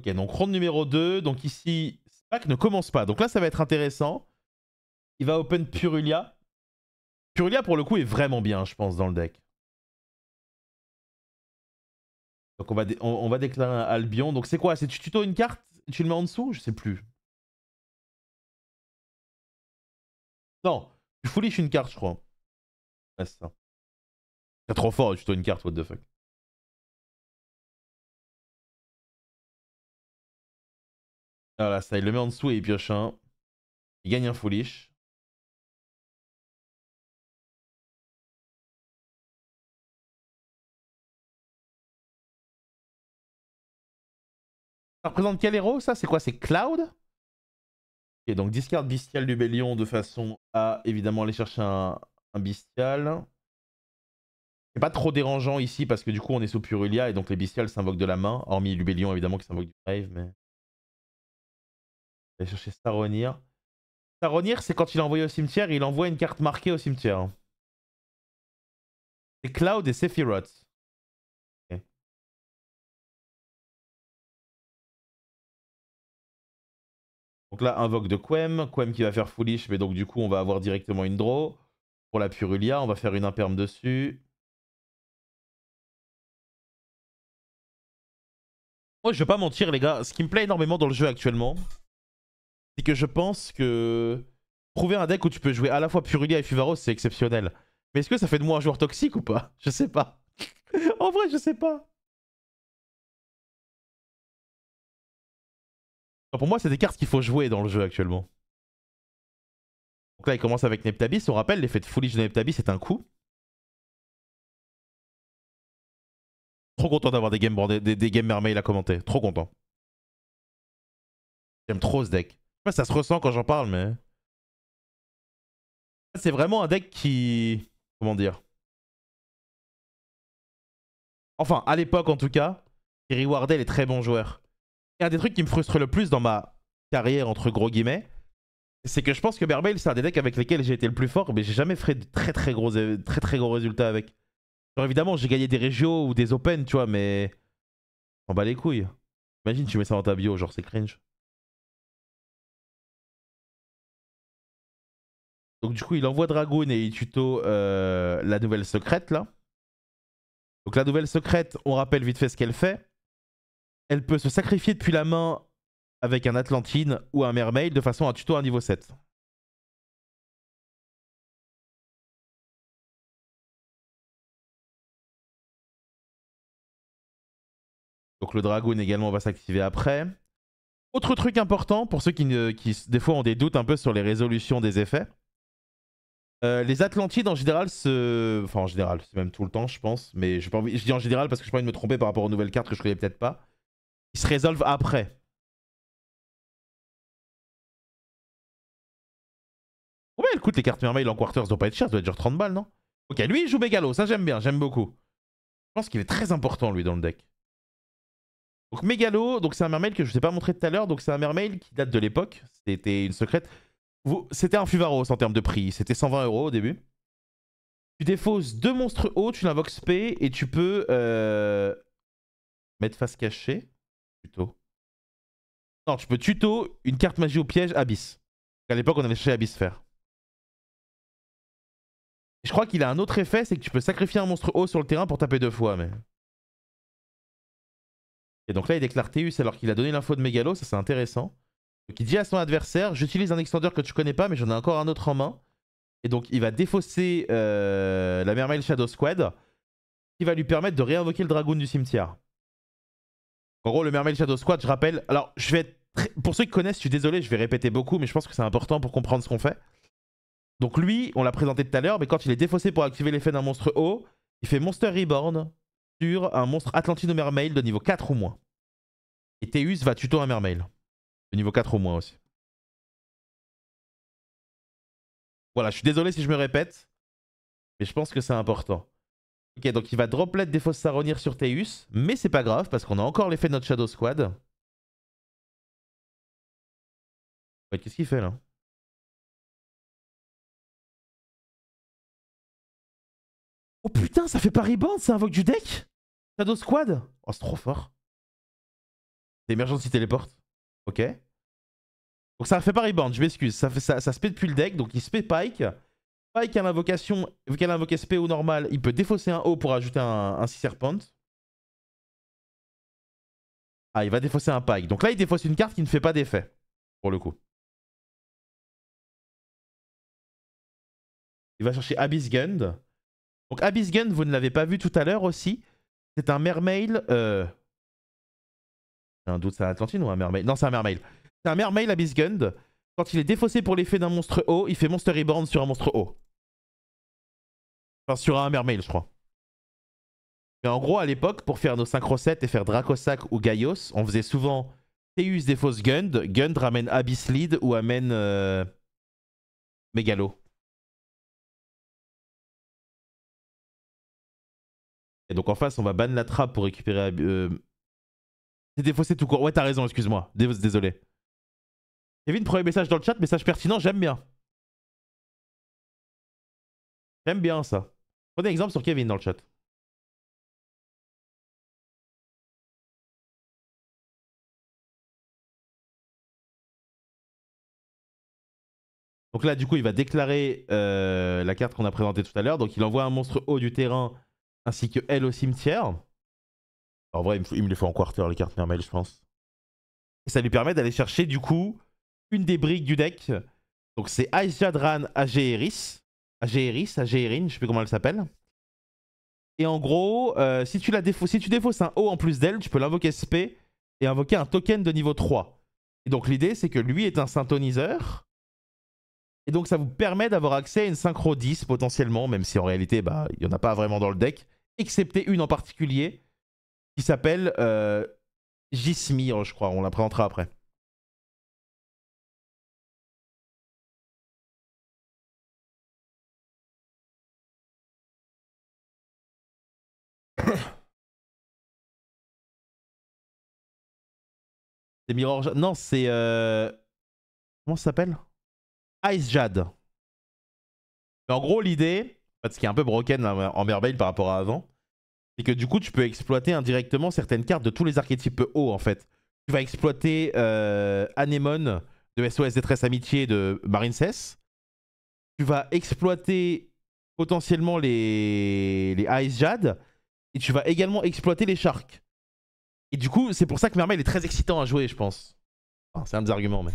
Ok, donc ronde numéro 2. Donc ici, Spack ne commence pas. Donc là, ça va être intéressant. Il va open Purulia. Purulia, pour le coup, est vraiment bien, je pense, dans le deck. Donc on va déclarer un Albion. Donc c'est quoi? C'est tu tuto une carte et tu le mets en dessous? Je sais plus. Non, tu foolish une carte, je crois. Ouais, c'est ça. C'est trop fort, tuto une carte, what the fuck. Voilà, ça, il le met en dessous et il pioche un. Il gagne un foolish. Ça représente quel héros, ça? C'est quoi? C'est Cloud? Ok, donc discard Bestial du Bélion de façon à évidemment aller chercher un Bestial. C'est pas trop dérangeant ici parce que du coup on est sous Purulia et donc les Bestials s'invoquent de la main, hormis Lubellion évidemment qui s'invoque du Brave, mais. On va aller chercher Saronir. Saronir, c'est quand il est envoyé au cimetière, il envoie une carte marquée au cimetière. C'est Cloud et Sephiroth. Ok. Donc là, invoque de Quem. Quem qui va faire Foolish, mais donc du coup on va avoir directement une draw. Pour la Purulia, on va faire une imperme dessus. Moi, je vais pas mentir, les gars. Ce qui me plaît énormément dans le jeu actuellement, c'est que je pense que trouver un deck où tu peux jouer à la fois Purulia et Fuvaros, c'est exceptionnel. Mais est-ce que ça fait de moi un joueur toxique ou pas? Je sais pas. En vrai, je sais pas. Enfin, pour moi, c'est des cartes qu'il faut jouer dans le jeu actuellement. Donc là, il commence avec Neptabis. On rappelle, l'effet de Foolish de Neptabis, c'est un coup. Trop content d'avoir des games mermaid à commenter. Trop content. J'aime trop ce deck. Je sais pas si ça se ressent quand j'en parle, mais. C'est vraiment un deck qui. Comment dire? Enfin, à l'époque en tout cas, qui rewardait les très bons joueurs. Et un des trucs qui me frustre le plus dans ma carrière, entre gros guillemets, c'est que je pense que Mermail, c'est un des decks avec lesquels j'ai été le plus fort, mais j'ai jamais fait de très gros résultats avec. Alors évidemment, j'ai gagné des régios ou des open, tu vois, mais. On bat les couilles. Imagine, tu mets ça dans ta bio, genre c'est cringe. Donc du coup, il envoie Dragoon et il tuto la nouvelle secrète là. Donc la nouvelle secrète, on rappelle vite fait ce qu'elle fait. Elle peut se sacrifier depuis la main avec un Atlantine ou un Mermaid de façon à tuto à niveau 7. Donc le Dragoon également va s'activer après. Autre truc important pour ceux qui des fois ont des doutes un peu sur les résolutions des effets. Les Atlantides en général Enfin en général, c'est même tout le temps je pense. Mais pas envie... je dis en général parce que j'ai pas envie de me tromper par rapport aux nouvelles cartes que je connais peut-être pas. Ils se résolvent après. Combien elle coûte les cartes Mermaid en Quarters? Ça doit pas être cher, ça doit être genre 30 balles, non? Ok, lui il joue Mégalo, ça j'aime bien, j'aime beaucoup. Je pense qu'il est très important lui dans le deck. Donc Mégalo, donc c'est un Mermaid que je ne t'ai pas montré tout à l'heure, donc c'est un Mermaid qui date de l'époque. C'était une secrète. C'était un Fuvaros en termes de prix, c'était 120 € au début. Tu défausses 2 monstres hauts, tu l'invoques spé et tu peux mettre face cachée. Tuto. Non, tu peux tuto une carte magie au piège Abyss. À l'époque, on avait cherché Abyss faire. Et je crois qu'il a un autre effet, c'est que tu peux sacrifier un monstre haut sur le terrain pour taper 2 fois. Mais... Et donc là, il déclare Théus alors qu'il a donné l'info de Mégalo, ça c'est intéressant. Donc il dit à son adversaire, j'utilise un extender que tu connais pas, mais j'en ai encore un autre en main. Et donc il va défausser la Mermail Shadow Squad, qui va lui permettre de réinvoquer le Dragoon du cimetière. En gros, le Mermail Shadow Squad, je rappelle. Alors, je vais être pour ceux qui connaissent, je suis désolé, je vais répéter beaucoup, mais je pense que c'est important pour comprendre ce qu'on fait. Donc lui, on l'a présenté tout à l'heure, mais quand il est défaussé pour activer l'effet d'un monstre haut, il fait Monster Reborn sur un monstre Atlantino Mermail de niveau 4 ou moins. Et Théus va tuto un Mermail de niveau 4 ou moins aussi. Voilà, je suis désolé si je me répète, mais je pense que c'est important. Ok, donc il va droplet défausse Saronir sur Théus, mais c'est pas grave parce qu'on a encore l'effet de notre Shadow Squad. Ouais, qu'est-ce qu'il fait là? Oh putain, ça fait pas rebound, ça invoque du deck? Shadow Squad? Oh, c'est trop fort. C'est Emergency Teleport. Ok. Donc ça fait pas rebound, je m'excuse. Ça spé depuis le deck, donc il spé Pike. Pike a l'invocation, vu qu'elle a invoqué spé au normal, il peut défausser un O pour ajouter un Sea Serpent. Ah, il va défausser un Pike. Donc là, il défausse une carte qui ne fait pas d'effet, pour le coup. Il va chercher Abyss Gun. Donc Abyss Gun, vous ne l'avez pas vu tout à l'heure aussi. C'est un Mermail. J'ai un doute, c'est un Atlantine ou un Mermail? Non, c'est un Mermail. C'est un Mermail Abyss Gun. Quand il est défaussé pour l'effet d'un monstre haut, il fait Monster Reborn sur un monstre haut. Enfin, sur un Mermail, je crois. Mais en gros, à l'époque, pour faire nos synchro sets et faire Dracosac ou Gaios, on faisait souvent Theus défausse Gund. Gund ramène Abyss Lead ou amène Megalo. Et donc en face, on va ban la trappe pour récupérer. C'est défaussé tout court. Ouais, t'as raison, excuse-moi. Désolé. Kevin, premier message dans le chat, message pertinent, j'aime bien. J'aime bien ça. Prenez exemple sur Kevin dans le chat. Donc là, du coup, il va déclarer la carte qu'on a présentée tout à l'heure. Donc il envoie un monstre haut du terrain ainsi que elle au cimetière. En vrai, il me les faut en quarter, les cartes Mermail, je pense. Et ça lui permet d'aller chercher, du coup, une des briques du deck. Donc c'est Ice Jadran Ageeris. Ageerin, je sais plus comment elle s'appelle. Et en gros, si tu défausses un haut en plus d'elle, tu peux l'invoquer SP et invoquer un token de niveau 3. Et donc l'idée, c'est que lui est un synthoniseur. Et donc ça vous permet d'avoir accès à une synchro 10 potentiellement, même si en réalité, bah, il n'y en a pas vraiment dans le deck, excepté une en particulier qui s'appelle Gismir, je crois. On la présentera après. C'est Mirror Jade. Non, c'est. Comment ça s'appelle? Ice Jade. Mais en gros, l'idée, ce qui est un peu broken en Merveille par rapport à avant, c'est que du coup, tu peux exploiter indirectement certaines cartes de tous les archétypes hauts en fait. Tu vas exploiter Anemone de SOS Détresse Amitié de Marincess. Tu vas exploiter potentiellement les Ice Jade. Et tu vas également exploiter les Sharks. Et du coup, c'est pour ça que Mermail est très excitant à jouer, je pense. Enfin, c'est un des arguments, mais.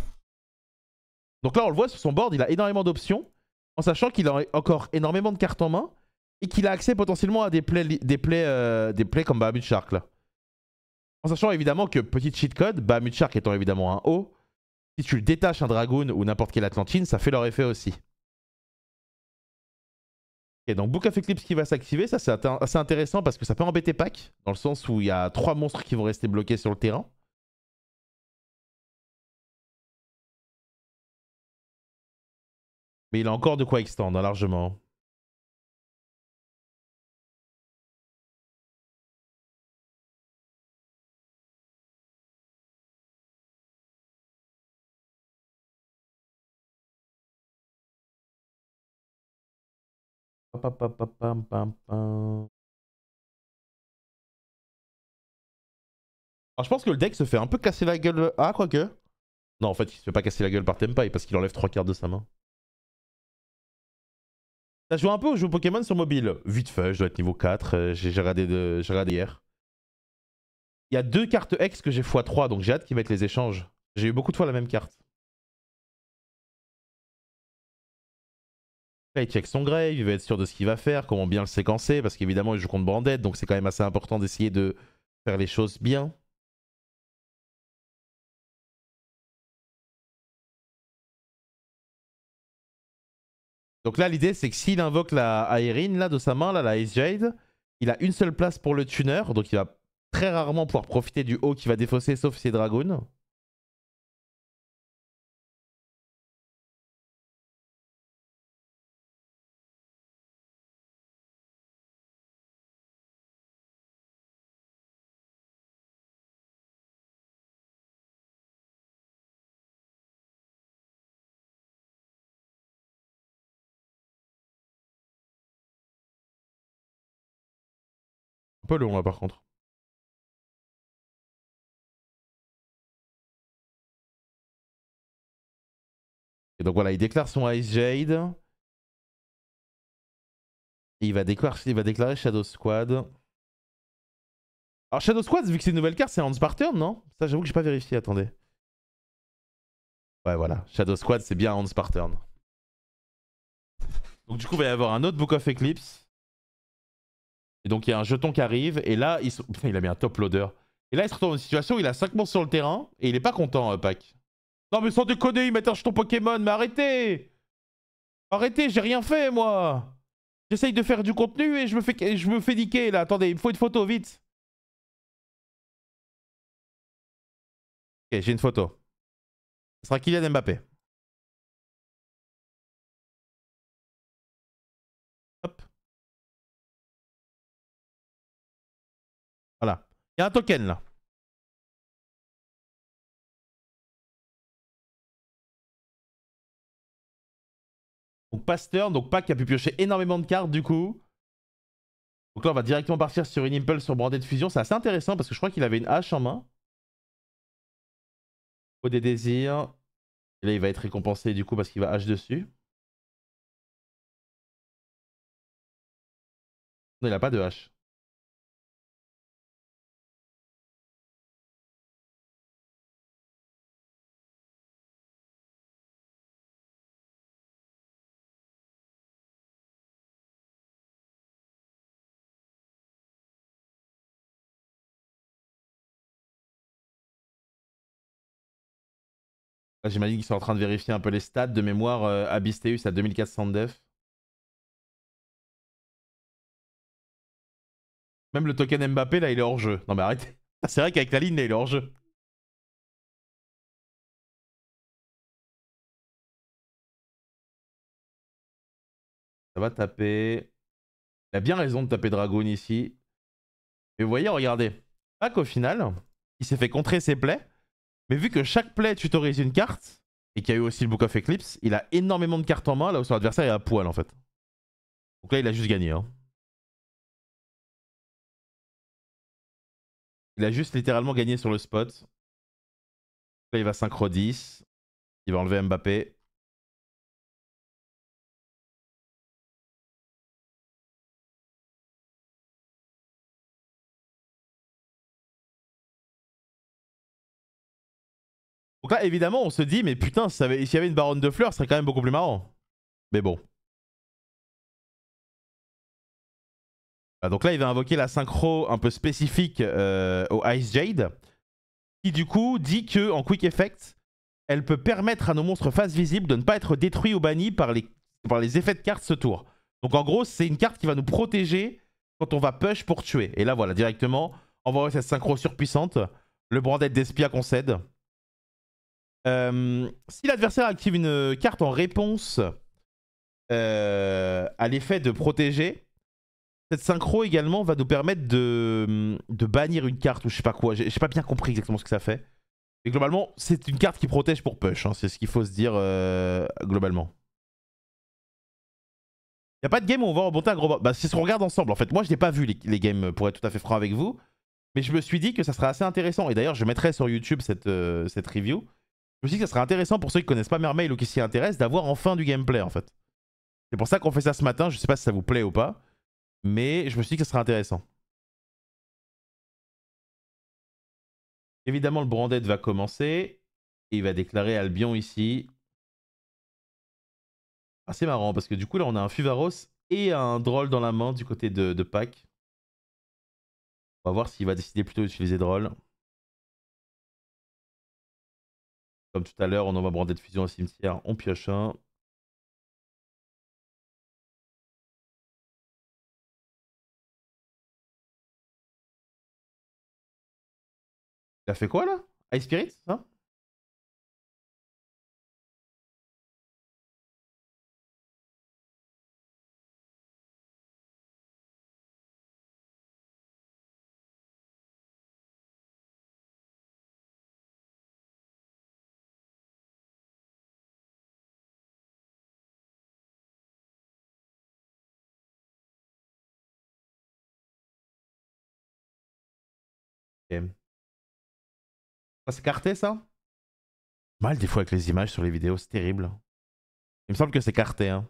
Donc là, on le voit sur son board, il a énormément d'options, en sachant qu'il a encore énormément de cartes en main et qu'il a accès potentiellement à des plays comme Bahamut Shark là. En sachant évidemment que, petite cheat code, Bahamut Shark étant évidemment un haut, si tu le détaches un Dragoon ou n'importe quelle Atlantine, ça fait leur effet aussi. Et donc Book of Eclipse qui va s'activer, ça c'est assez intéressant parce que ça peut embêter Pack, dans le sens où il y a 3 monstres qui vont rester bloqués sur le terrain. Mais il a encore de quoi extendre, hein, largement. Alors, je pense que le deck se fait un peu casser la gueule. Ah, quoique. Non, en fait, il se fait pas casser la gueule par Tempai parce qu'il enlève 3 quarts de sa main. T'as joué un peu aux jeux Pokémon sur mobile? Vite fait, je dois être niveau 4. J'ai regardé hier. Il y a 2 cartes X que j'ai x3, donc j'ai hâte qu'ils mettent les échanges. J'ai eu beaucoup de fois la même carte. Là, il check son grave, il va être sûr de ce qu'il va faire, comment bien le séquencer, parce qu'évidemment, il joue contre Branded, donc c'est quand même assez important d'essayer de faire les choses bien. Donc là, l'idée, c'est que s'il invoque la Aerine là, de sa main, là, la Ice Jade, il a une seule place pour le tuner, donc il va très rarement pouvoir profiter du haut qui va défausser, sauf ses Dragoons. Un peu long là par contre. Donc voilà, il déclare son Ice Jade. Et il va déclarer Shadow Squad. Alors Shadow Squad, vu que c'est une nouvelle carte, c'est un Spartan, non? Ça, j'avoue que j'ai pas vérifié, attendez. Ouais, voilà. Shadow Squad, c'est bien un Spartan. Donc du coup, il va y avoir un autre Book of Eclipse. Et donc il y a un jeton qui arrive. Et là, putain, il a mis un top loader. Et là, il se retrouve dans une situation où il a 5 monstres sur le terrain. Et il est pas content, Pac. Non mais sans déconner, il met un jeton Pokémon, mais arrêtez! Arrêtez, j'ai rien fait, moi! J'essaye de faire du contenu et je me fais niquer, là. Attendez, il me faut une photo, vite. Ok, j'ai une photo. Ce sera Kylian Mbappé. Hop. Voilà. Il y a un token, là. Donc Pasteur, donc Pac qui a pu piocher énormément de cartes, du coup. Donc là, on va directement partir sur une Impulse sur Branded Fusion. C'est assez intéressant parce que je crois qu'il avait une hache en main. Au des désirs. Et là, il va être récompensé du coup parce qu'il va hache dessus. Non, il a pas de hache. Là, j'imagine qu'ils sont en train de vérifier un peu les stats de mémoire. Abysteus à 2400 def. Même le token Mbappé, là, il est hors jeu. Non, mais arrêtez. C'est vrai qu'avec la ligne, là, il est hors jeu. Ça va taper. Il a bien raison de taper Dragoon ici. Mais vous voyez, regardez. Pac, au final, il s'est fait contrer ses plays. Mais vu que chaque play tutorise une carte, et qu'il y a eu aussi le Book of Eclipse, il a énormément de cartes en main, là où son adversaire est à poil, en fait. Donc là, il a juste gagné. Hein. Il a juste littéralement gagné sur le spot. Là, il va synchro 10. Il va enlever Mbappé. Donc là, évidemment, on se dit, mais putain, s'il y avait une baronne de fleurs, ce serait quand même beaucoup plus marrant. Mais bon. Ah, donc là, il va invoquer la synchro un peu spécifique au Ice Jade, qui du coup dit que en Quick Effect, elle peut permettre à nos monstres face visible de ne pas être détruits ou bannis par les effets de cartes ce tour. Donc en gros, c'est une carte qui va nous protéger quand on va push pour tuer. Et là, voilà, directement, on va voir cette synchro surpuissante. Le Branded d'Espia concède. Si l'adversaire active une carte en réponse à l'effet de protéger, cette synchro également va nous permettre de bannir une carte ou je sais pas quoi. J'ai pas bien compris exactement ce que ça fait. Mais globalement, c'est une carte qui protège pour push. Hein. C'est ce qu'il faut se dire globalement. Il n'y a pas de game où on va remonter un gros... Bah, c'est ce qu'on regarde ensemble en fait. Moi, je n'ai pas vu les games pour être tout à fait franc avec vous. Mais je me suis dit que ça serait assez intéressant. Et d'ailleurs, je mettrai sur YouTube cette review. Je me suis dit que ça serait intéressant pour ceux qui connaissent pas Mermail ou qui s'y intéressent d'avoir enfin du gameplay en fait. C'est pour ça qu'on fait ça ce matin. Je sais pas si ça vous plaît ou pas. Mais je me suis dit que ça serait intéressant. Évidemment, le Branded va commencer. Et il va déclarer Albion ici. Ah, c'est marrant parce que du coup, là, on a un Fuvaros et un Droll dans la main du côté de Pac. On va voir s'il va décider plutôt d'utiliser Droll. Comme tout à l'heure, on envoie Branded Fusion au cimetière. On pioche un. Il a fait quoi là? Ice Spirit, ça? Ok. Ça, c'est carté ça? Mal des fois avec les images sur les vidéos, c'est terrible. Il me semble que c'est carté. Hein.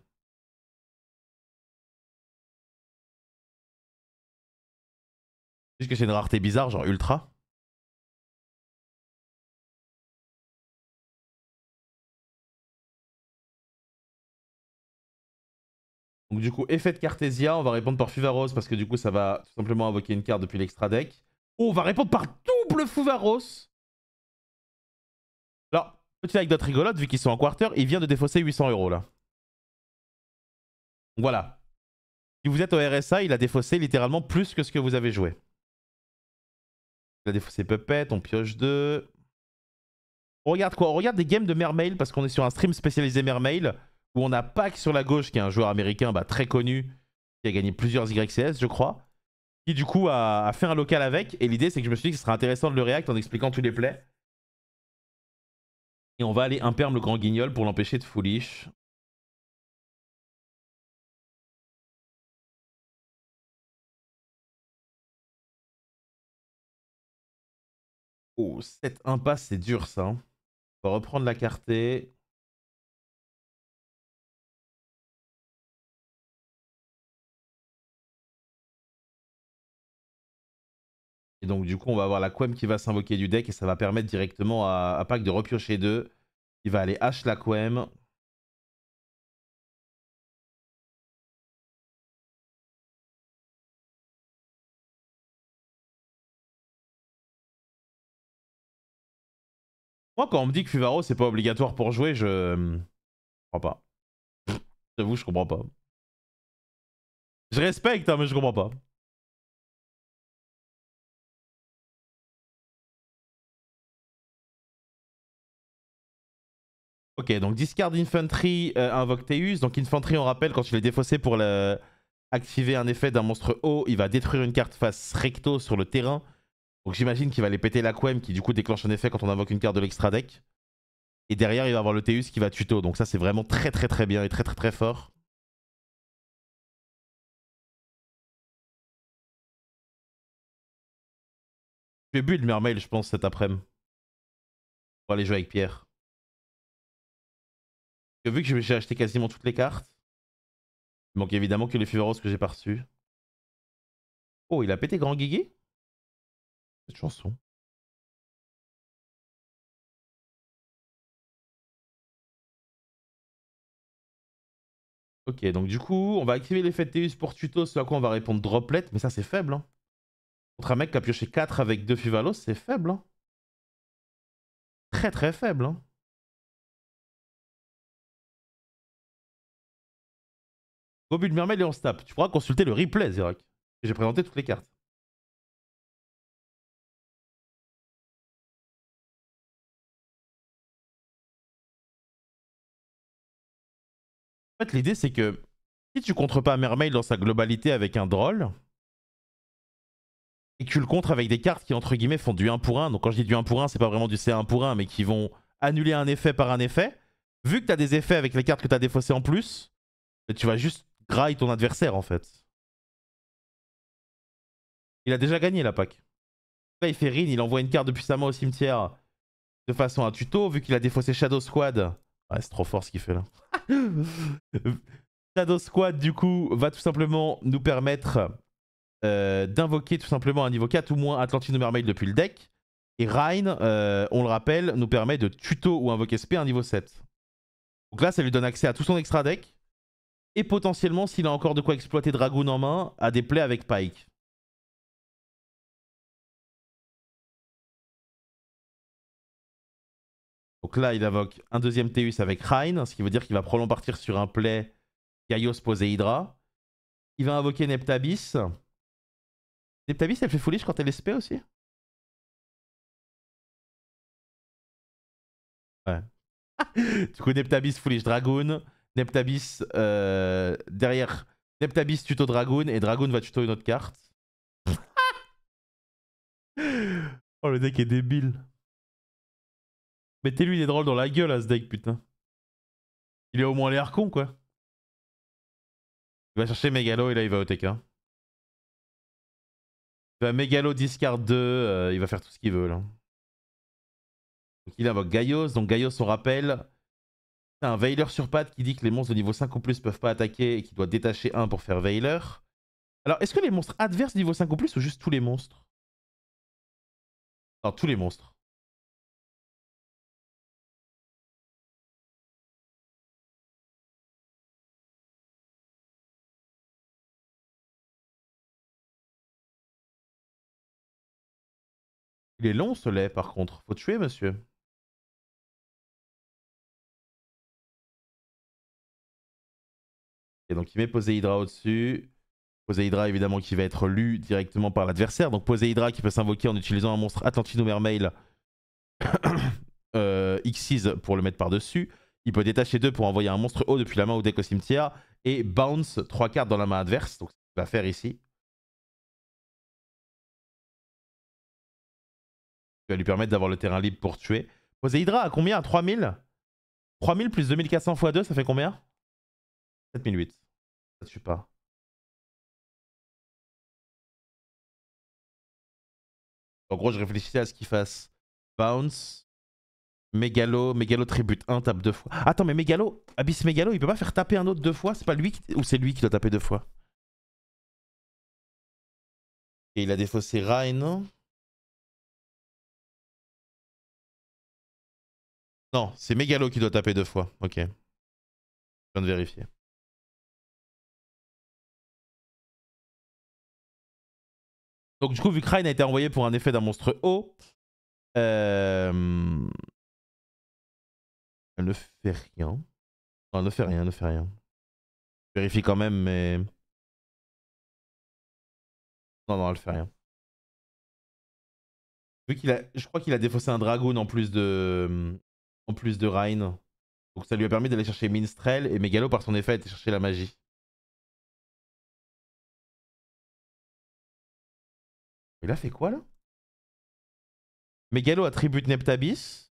Juste que c'est une rareté bizarre, genre ultra. Donc du coup, effet de Cartesia, on va répondre par Fuvaros parce que du coup ça va tout simplement invoquer une carte depuis l'extra deck. Oh, on va répondre par double Fuvaros. Alors, petite anecdote rigolote, vu qu'ils sont en quarter, il vient de défausser 800 € là. Donc voilà. Si vous êtes au RSA, il a défaussé littéralement plus que ce que vous avez joué. Il a défaussé Puppet, on pioche 2. On regarde quoi? On regarde des games de Mermail parce qu'on est sur un stream spécialisé Mermail où on a Pac sur la gauche qui est un joueur américain très connu qui a gagné plusieurs YCS je crois. Qui du coup a fait un local avec et l'idée c'est que je me suis dit que ce serait intéressant de le react en expliquant tous les plays. Et on va aller imperme le grand guignol pour l'empêcher de foolish. Oh, 7 impasse, c'est dur ça. Hein. On va reprendre la carté. Et donc du coup on va avoir la Quem qui va s'invoquer du deck et ça va permettre directement à Pac de repiocher 2. Il va aller H la Quem. Moi quand on me dit que Fuvaro c'est pas obligatoire pour jouer, je comprends pas. J'avoue je comprends pas. Je respecte hein, mais je comprends pas. Ok, donc discard Infantry, invoque Teus. Donc Infantry, on rappelle, quand tu l'as défaussé pour activer un effet d'un monstre haut, il va détruire une carte face recto sur le terrain. Donc j'imagine qu'il va aller péter la Quem qui du coup déclenche un effet quand on invoque une carte de l'extra deck. Et derrière, il va avoir le Teus qui va tuto. Donc ça, c'est vraiment très très très bien et très très très fort. Je vais build Mermail, je pense, cet après-midi. Pour aller jouer avec Pierre. Et vu que j'ai acheté quasiment toutes les cartes, il manque évidemment que les Fuvaros que j'ai pas reçus. Oh, il a pété Grand Guigui cette chanson. Ok, donc du coup, on va activer l'effet de Teus pour tuto, ce à quoi on va répondre Droplet, mais ça c'est faible. Hein. Contre un mec qui a pioché 4 avec 2 Fuvalos, c'est faible. Hein. Très très faible. Hein. Go but de Mermail et on se tape. Tu pourras consulter le replay, Zerak. J'ai présenté toutes les cartes. En fait, l'idée c'est que si tu contres pas Mermail dans sa globalité avec un Droll, et que tu le contres avec des cartes qui entre guillemets font du 1 pour 1, donc quand je dis du 1 pour 1, c'est pas vraiment du C1 pour 1, mais qui vont annuler un effet par un effet, vu que tu as des effets avec les cartes que tu as défaussées en plus, tu vas juste graille ton adversaire en fait. Il a déjà gagné la pack. Là, il fait Rin, il envoie une carte depuis sa main au cimetière de façon à tuto, vu qu'il a défaussé Shadow Squad. Ouais, c'est trop fort ce qu'il fait là. Shadow Squad, du coup, va tout simplement nous permettre d'invoquer tout simplement un niveau 4 ou moins Atlantino Mermaid depuis le deck. Et Rhine, on le rappelle, nous permet de tuto ou invoquer SP à un niveau 7. Donc là, ça lui donne accès à tout son extra deck. Et potentiellement, s'il a encore de quoi exploiter Dragoon en main, à des plays avec Pike. Donc là, il invoque un deuxième Teus avec Rhine, ce qui veut dire qu'il va probablement partir sur un play Gaios Poséhydra. Il va invoquer Neptabis. Neptabis, elle fait foolish quand elle est SP aussi? Ouais. Du coup, Neptabis, foolish Dragoon. Neptabis derrière. Neptabis tuto Dragoon et Dragoon va tuto une autre carte. Oh, le deck est débile. Mettez-lui des drôles dans la gueule à ce deck, putain. Il est au moins l'air con, quoi. Il va chercher Megalo et là, il va au TK. Il va Megalo discard 2, il va faire tout ce qu'il veut, là. Donc il invoque Gaios. Donc Gaios, on rappelle, T'as un Veiler sur patte qui dit que les monstres de niveau 5 ou plus peuvent pas attaquer et qu'il doit détacher 1 pour faire Veiler. Alors, est-ce que les monstres adverses niveau 5 ou plus ou juste tous les monstres? Non, tous les monstres. Il est long ce lait par contre. Faut tuer monsieur. Et donc il met Poséidra au-dessus. Poséidra évidemment qui va être lu directement par l'adversaire. Donc Poséidra qui peut s'invoquer en utilisant un monstre Atlantino Mermail Xyz pour le mettre par-dessus. Il peut détacher 2 pour envoyer un monstre haut depuis la main ou deck au cimetière. Et bounce 3 cartes dans la main adverse. Donc c'est ce qu'il va faire ici. Qui va lui permettre d'avoir le terrain libre pour tuer. Poséidra à combien? À 3000? 3000 plus 2400 x 2, ça fait combien? 7008. Ça tue pas. En gros, je réfléchissais à ce qu'il fasse. Bounce. Mégalo. Mégalo tribute 1, tape 2 fois. Attends, mais Mégalo, Abyss Mégalo, il peut pas faire taper un autre 2 fois? C'est pas lui ou c'est lui qui doit taper 2 fois? Et il a défaussé Rain. Non, c'est Mégalo qui doit taper 2 fois. Ok. Je viens de vérifier. Donc du coup, vu que Rain a été envoyé pour un effet d'un monstre haut, elle ne fait rien. Non, elle ne fait rien, elle ne fait rien. Je vérifie quand même, mais... Non, non, elle fait rien. Vu qu'il a... Je crois qu'il a défaussé un Dragoon en plus de... En plus de Rain. Donc ça lui a permis d'aller chercher Minstrel et Mégalo par son effet a été chercher la magie. Il a fait quoi là? Mégalo attribute Neptabis.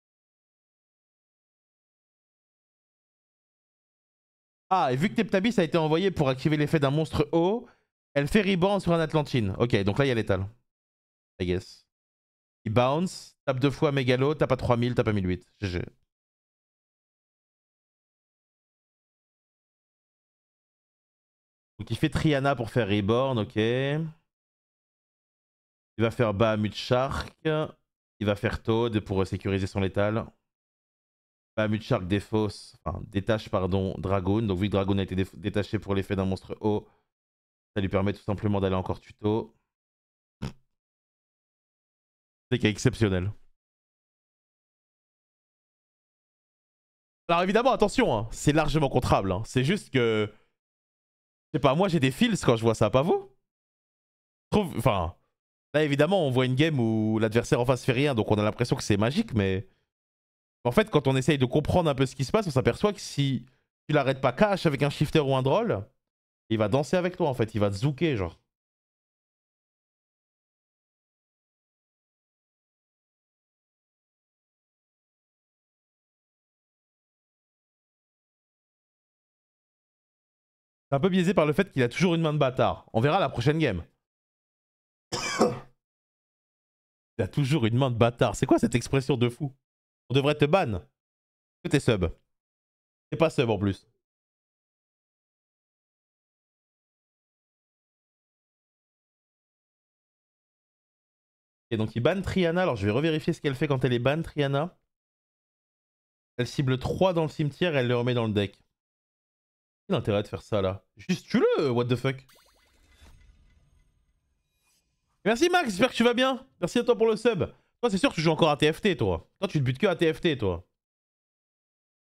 Ah, et vu que Neptabis a été envoyé pour activer l'effet d'un monstre haut, elle fait reborn sur un Atlantine. Ok, donc là il y a l'étal. I guess. Il bounce, tape 2 fois Mégalo, tape à 3000, tape à 1008. GG. Donc il fait Triana pour faire reborn, ok. Il va faire Bahamut Shark. Il va faire Toad pour sécuriser son létal. Bahamut Shark défausse, enfin détache pardon Dragoon. Donc vu que Dragoon a été détaché pour l'effet d'un monstre haut, ça lui permet tout simplement d'aller encore tuto. C'est qui est exceptionnel. Alors évidemment, attention, hein, c'est largement contrable. Hein. C'est juste que... Je sais pas, moi j'ai des feels quand je vois ça, pas vous? Enfin, là évidemment, on voit une game où l'adversaire en face fait rien, donc on a l'impression que c'est magique, mais... En fait, quand on essaye de comprendre un peu ce qui se passe, on s'aperçoit que si tu l'arrêtes pas cash avec un shifter ou un droll, il va danser avec toi en fait, il va te zouker genre. C'est un peu biaisé par le fait qu'il a toujours une main de bâtard. On verra la prochaine game. Il a toujours une main de bâtard. C'est quoi cette expression de fou? On devrait te ban. Que t'es sub. T'es pas sub en plus. Et donc il ban Triana. Alors je vais revérifier ce qu'elle fait quand elle est ban, Triana. Elle cible 3 dans le cimetière et elle le remet dans le deck. Quel intérêt de faire ça là? Juste tue-le, what the fuck. Merci Max, j'espère que tu vas bien. Merci à toi pour le sub. Toi c'est sûr que tu joues encore à TFT toi. Toi tu te butes que à TFT toi.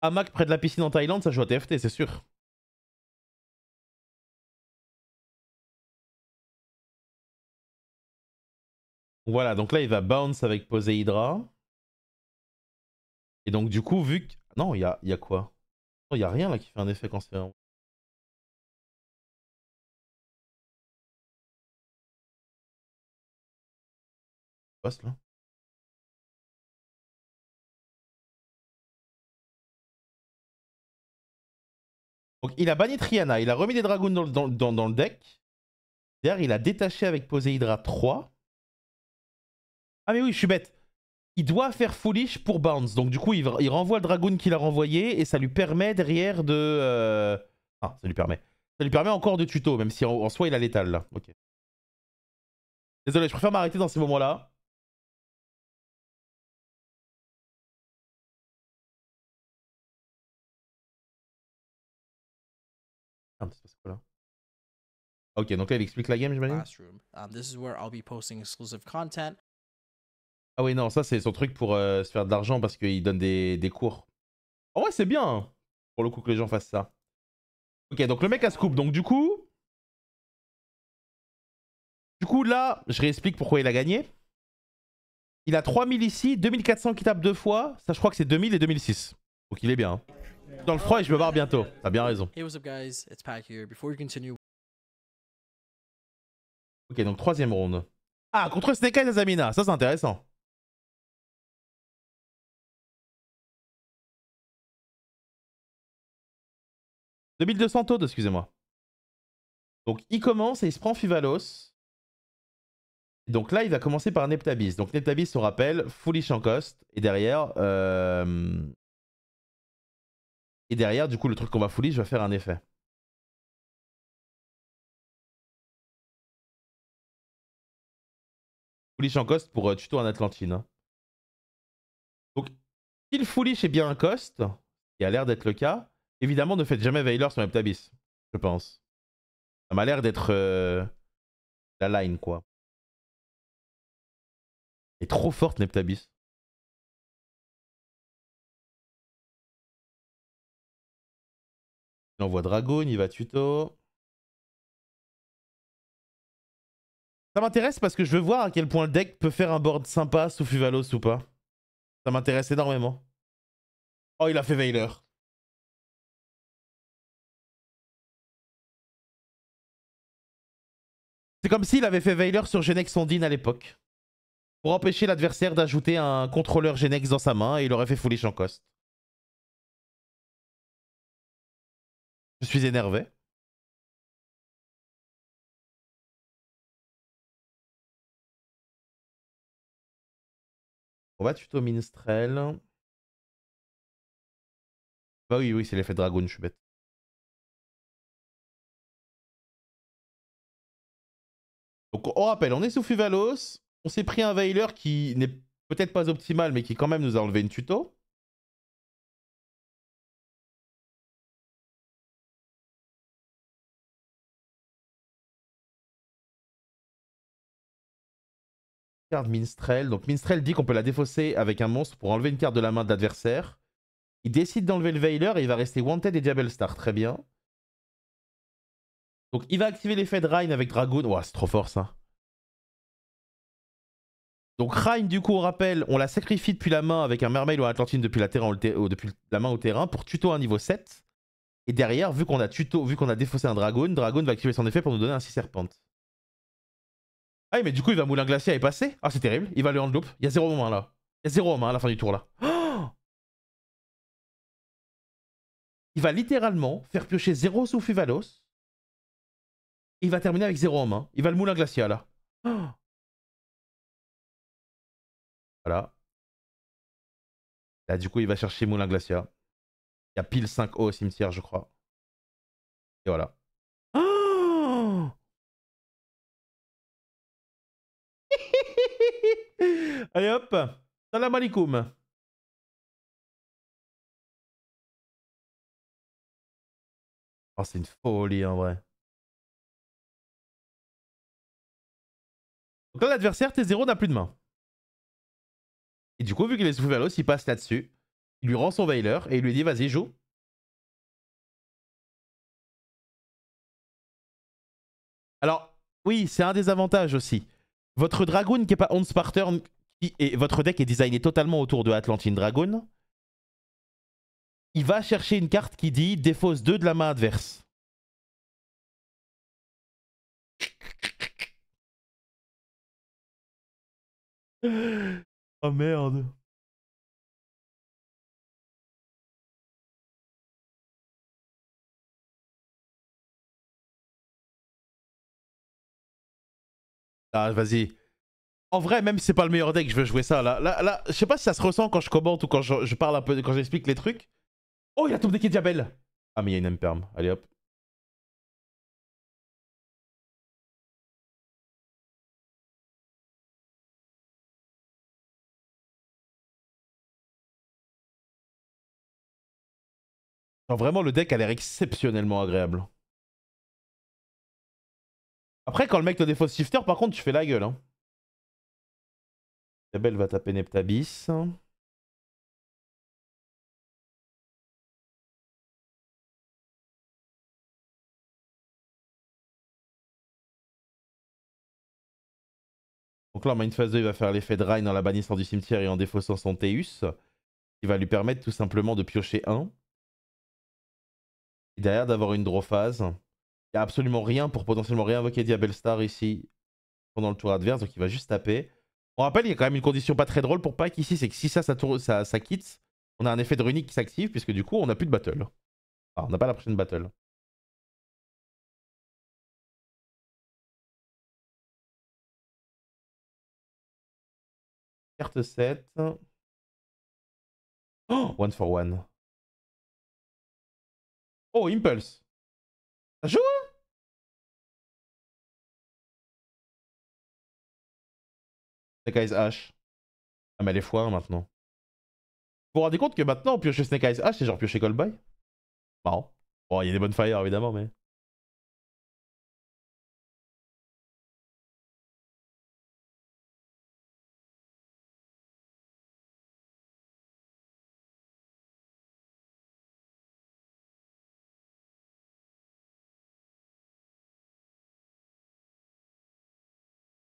Hamac près de la piscine en Thaïlande, ça joue à TFT, c'est sûr. Voilà, donc là il va bounce avec Poséidra. Et donc du coup, vu que... Non, il y a quoi? Il y a rien là qui fait un effet quand c'est... Boss là. Donc il a banni Triana, il a remis des dragons dans le deck. Derrière, il a détaché avec Poséidra 3. Ah mais oui, je suis bête. il doit faire Foolish pour bounce. Donc du coup, il renvoie le Dragoon qu'il a renvoyé et ça lui permet derrière de... Ah, ça lui permet. Ça lui permet encore de tuto, même si en soi, il a l'étal là. Ok. Désolé, je préfère m'arrêter dans ces moments-là. Ah, mais c'est pas quoi là. Ok, donc là, il explique la game, j'imagine. Classroom. This is where I'll be posting exclusive content. Ah oui, non, ça, c'est son truc pour se faire de l'argent parce qu'il donne des cours. En vrai, c'est bien, hein, pour le coup, que les gens fassent ça. Ok, donc le mec a scoop. Donc du coup... là, je réexplique pourquoi il a gagné. Il a 3000 ici, 2400 qui tape deux fois. Ça, je crois que c'est 2000 et 2006. Donc il est bien. Hein. Dans le froid et je me barre bientôt. T'as bien raison. Hey, what's up, guys? It's Pack here. Before we continue. Ok, donc troisième round. Ah, contre Snake Eyes et Zamina. Ça, c'est intéressant. « 2200 Toad, excusez-moi. Donc il commence et il se prend Fivalos. Donc là, il va commencer par Neptabis. Donc Neptabis, on rappelle, Foolish en cost. Et derrière, du coup, le truc qu'on va Foolish va faire un effet. Foolish en cost pour tuto en Atlantine. Hein. Donc, si le Foolish est bien un cost, qui a l'air d'être le cas, évidemment, ne faites jamais Veiler sur Neptabis, je pense. Ça m'a l'air d'être la line, quoi. Elle est trop forte, Neptabis. Il envoie Dragon, il va tuto. Ça m'intéresse parce que je veux voir à quel point le deck peut faire un board sympa sous Fuvalos ou pas. Ça m'intéresse énormément. Oh, il a fait Veiler. C'est comme s'il avait fait Veiler sur Genex Ondine à l'époque. Pour empêcher l'adversaire d'ajouter un contrôleur Genex dans sa main et il aurait fait Foolish en cost. Je suis énervé. On va tuto Minstrel. Bah oui, oui, c'est l'effet Dragoon, je suis bête. Donc on rappelle, on est sous Fuvalos. On s'est pris un Veiler qui n'est peut-être pas optimal, mais qui quand même nous a enlevé une tuto. Carte Minstrel. Donc Minstrel dit qu'on peut la défausser avec un monstre pour enlever une carte de la main de l'adversaire. Il décide d'enlever le Veiler et il va rester Wanted et Diabel Star. Très bien. Donc il va activer l'effet de Rein avec Dragoon. Ouah, c'est trop fort ça. Donc Rein, du coup, on rappelle, on la sacrifie depuis la main avec un Mermaid ou un Atlantine depuis depuis la main au terrain pour tuto un niveau 7. Et derrière, vu qu'on a défaussé un Dragoon, Dragoon va activer son effet pour nous donner un 6 Serpente. Ah oui, mais du coup, il va Moulin Glacier et passer. Ah, c'est terrible. Il va le handloop. Il y a 0 en main là. Il y a 0 en main à la fin du tour là. Oh, il va littéralement faire piocher 0 sous Fuvalos. Et il va terminer avec 0 en main. Il va le Moulin Glacier là. Oh, voilà. Là, du coup, il va chercher Moulin Glacia. Il y a pile 5 O au cimetière, je crois. Et voilà. Oh, allez hop. Salam alaikum. Oh, c'est une folie en vrai. Donc là, l'adversaire T0 n'a plus de main. Et du coup, vu qu'il est sous Velos, il passe là-dessus. Il lui rend son Veiler et il lui dit vas-y, joue. Alors, oui, c'est un des avantages aussi. Votre Dragoon qui n'est pas Once par turn, et votre deck est designé totalement autour de Atlantine Dragoon, il va chercher une carte qui dit défausse 2 de la main adverse. Oh merde. Ah, vas-y. En vrai, même si c'est pas le meilleur deck, je veux jouer ça. Là, je sais pas si ça se ressent quand je commente ou quand je parle un peu, quand j'explique les trucs. Oh, il a top decké Diabel. Ah, mais il y a une M-perm. Allez hop. Genre, vraiment, le deck a l'air exceptionnellement agréable. Après, quand le mec te défausse Shifter, par contre, tu fais la gueule. Hein. Diabel va taper Neptabis. Donc là, en main phase 2, il va faire l'effet de Rain en la bannissant du cimetière et en défaussant son Teus, qui va lui permettre tout simplement de piocher 1. Et derrière, d'avoir une draw phase. Il n'y a absolument rien pour potentiellement réinvoquer Diabel Star ici pendant le tour adverse, donc il va juste taper. On rappelle, il y a quand même une condition pas très drôle pour Pack ici, c'est que si ça quitte, on a un effet de runique qui s'active, puisque du coup, on n'a plus de battle. Enfin, on n'a pas la prochaine battle. Carte 7. Oh, 1 for 1. Oh, Impulse. Ça joue, hein? Snake Eyes H. Ah, mais elle est x1 maintenant. Vous vous rendez compte que maintenant, piocher Snake Eyes H, c'est genre piocher Callby? Marrant. Bon, il y a des bonnes fires évidemment, mais.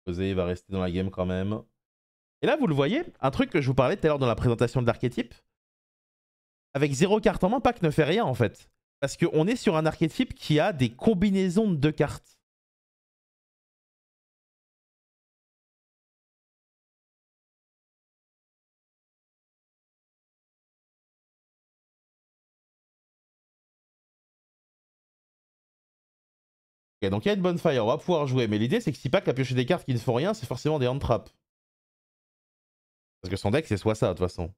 Il va rester dans la game quand même. Et là, vous le voyez, un truc que je vous parlais tout à l'heure dans la présentation de l'archétype. Avec 0 carte en main, Pack ne fait rien en fait. Parce qu'on est sur un archétype qui a des combinaisons de 2 cartes. Ok, donc il y a une bonne fire, on va pouvoir jouer. Mais l'idée, c'est que si Pack a pioché des cartes qui ne font rien, c'est forcément des hand traps. Parce que son deck, c'est soit ça, de toute façon.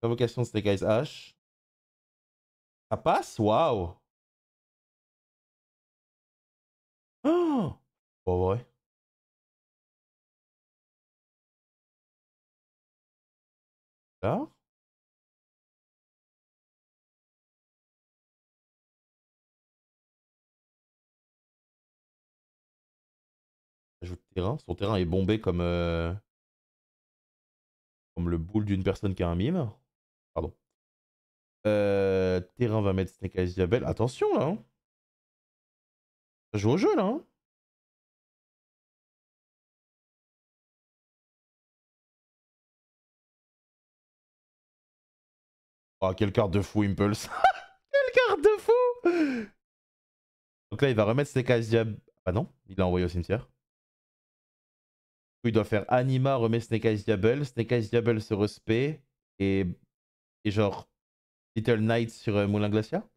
Invocation de Snake Eyes H. Ça passe? Waouh! Oh! Pas vrai. Là? Ajoute terrain. Son terrain est bombé comme le boule d'une personne qui a un mime. Pardon. Terrain va mettre Snake Eyes Diabel. Attention là. Hein. Ça joue au jeu là. Hein. Oh, quelle carte de fou, Impulse. Quelle carte de fou. Donc là, il va remettre Snake Eyes Diabel. Ah non, il l'a envoyé au cimetière. Il doit faire Anima, remet Snake Eyes Diabel. Snake Eyes Diabel se respect. Et genre Little Knight sur Moulin Glacia.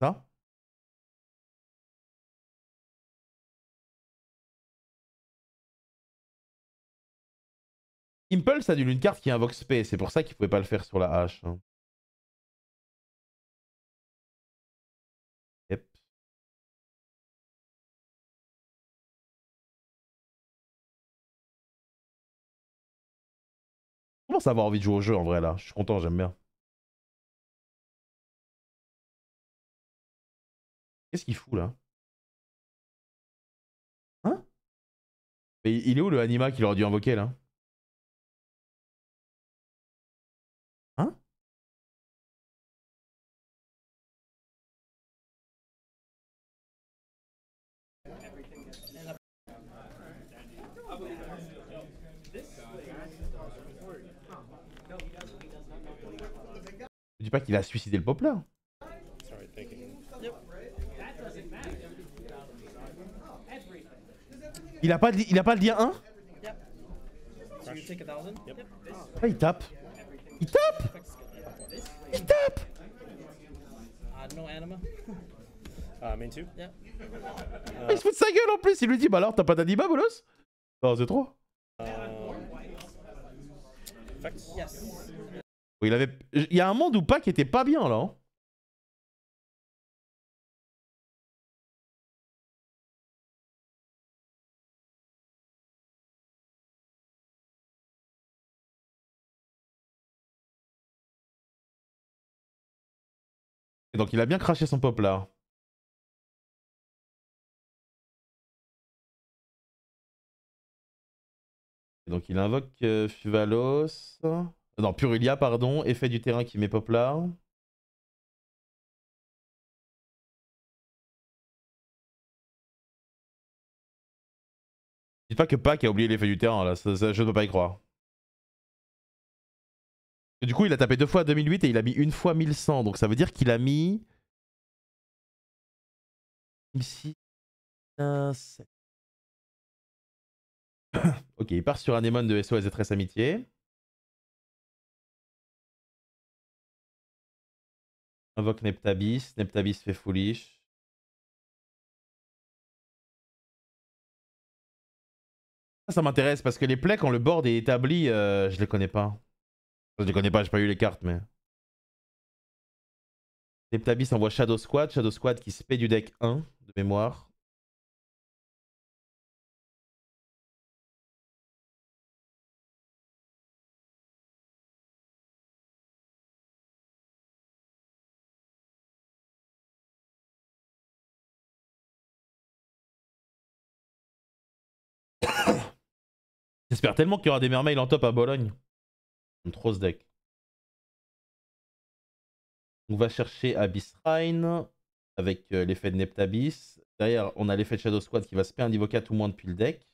Ça? Impulse annule une carte qui invoque SP, c'est pour ça qu'il pouvait pas le faire sur la hache. Hein. Yep. Je commence à avoir envie de jouer au jeu en vrai là, je suis content, j'aime bien. Qu'est-ce qu'il fout là? Hein? Mais il est où le anima qu'il aurait dû invoquer là? Hein? Je dis pas qu'il a suicidé le pop là. Il a pas le dia 1? Ah, il tape. Il tape. Il tape. No anima. Main 2? Yeah. Il se fout de sa gueule en plus, il lui dit bah alors t'as pas d'anima bolos? Non c'est trop. Effect? Yes. Il y a un monde où Pac était pas bien là. Hein. Et donc il a bien craché son pop là. Et donc il invoque Fuvalos. Non, Purulia, pardon. Effet du terrain qui met pop là. Dites pas que Pac a oublié l'effet du terrain là, je ne peux pas y croire. Et du coup, il a tapé 2 fois à 2008 et il a mis une fois 1100. Donc ça veut dire qu'il a mis. 6, 7. Ok, il part sur un Anemone de SOS Détresse Amitié. Invoque Neptabis. Neptabis fait foolish. Ça m'intéresse parce que les plays, quand le board est établi, je les connais pas. Je les connais pas, j'ai pas eu les cartes, mais. Neptabis envoie Shadow Squad. Shadow Squad qui se paie du deck 1 de mémoire. J'espère tellement qu'il y aura des mermaids en top à Bologne. J'aime trop ce deck. On va chercher Abyss Shrine avec l'effet de Neptabis. Derrière, on a l'effet de Shadow Squad qui va spé un niveau 4 ou moins depuis le deck.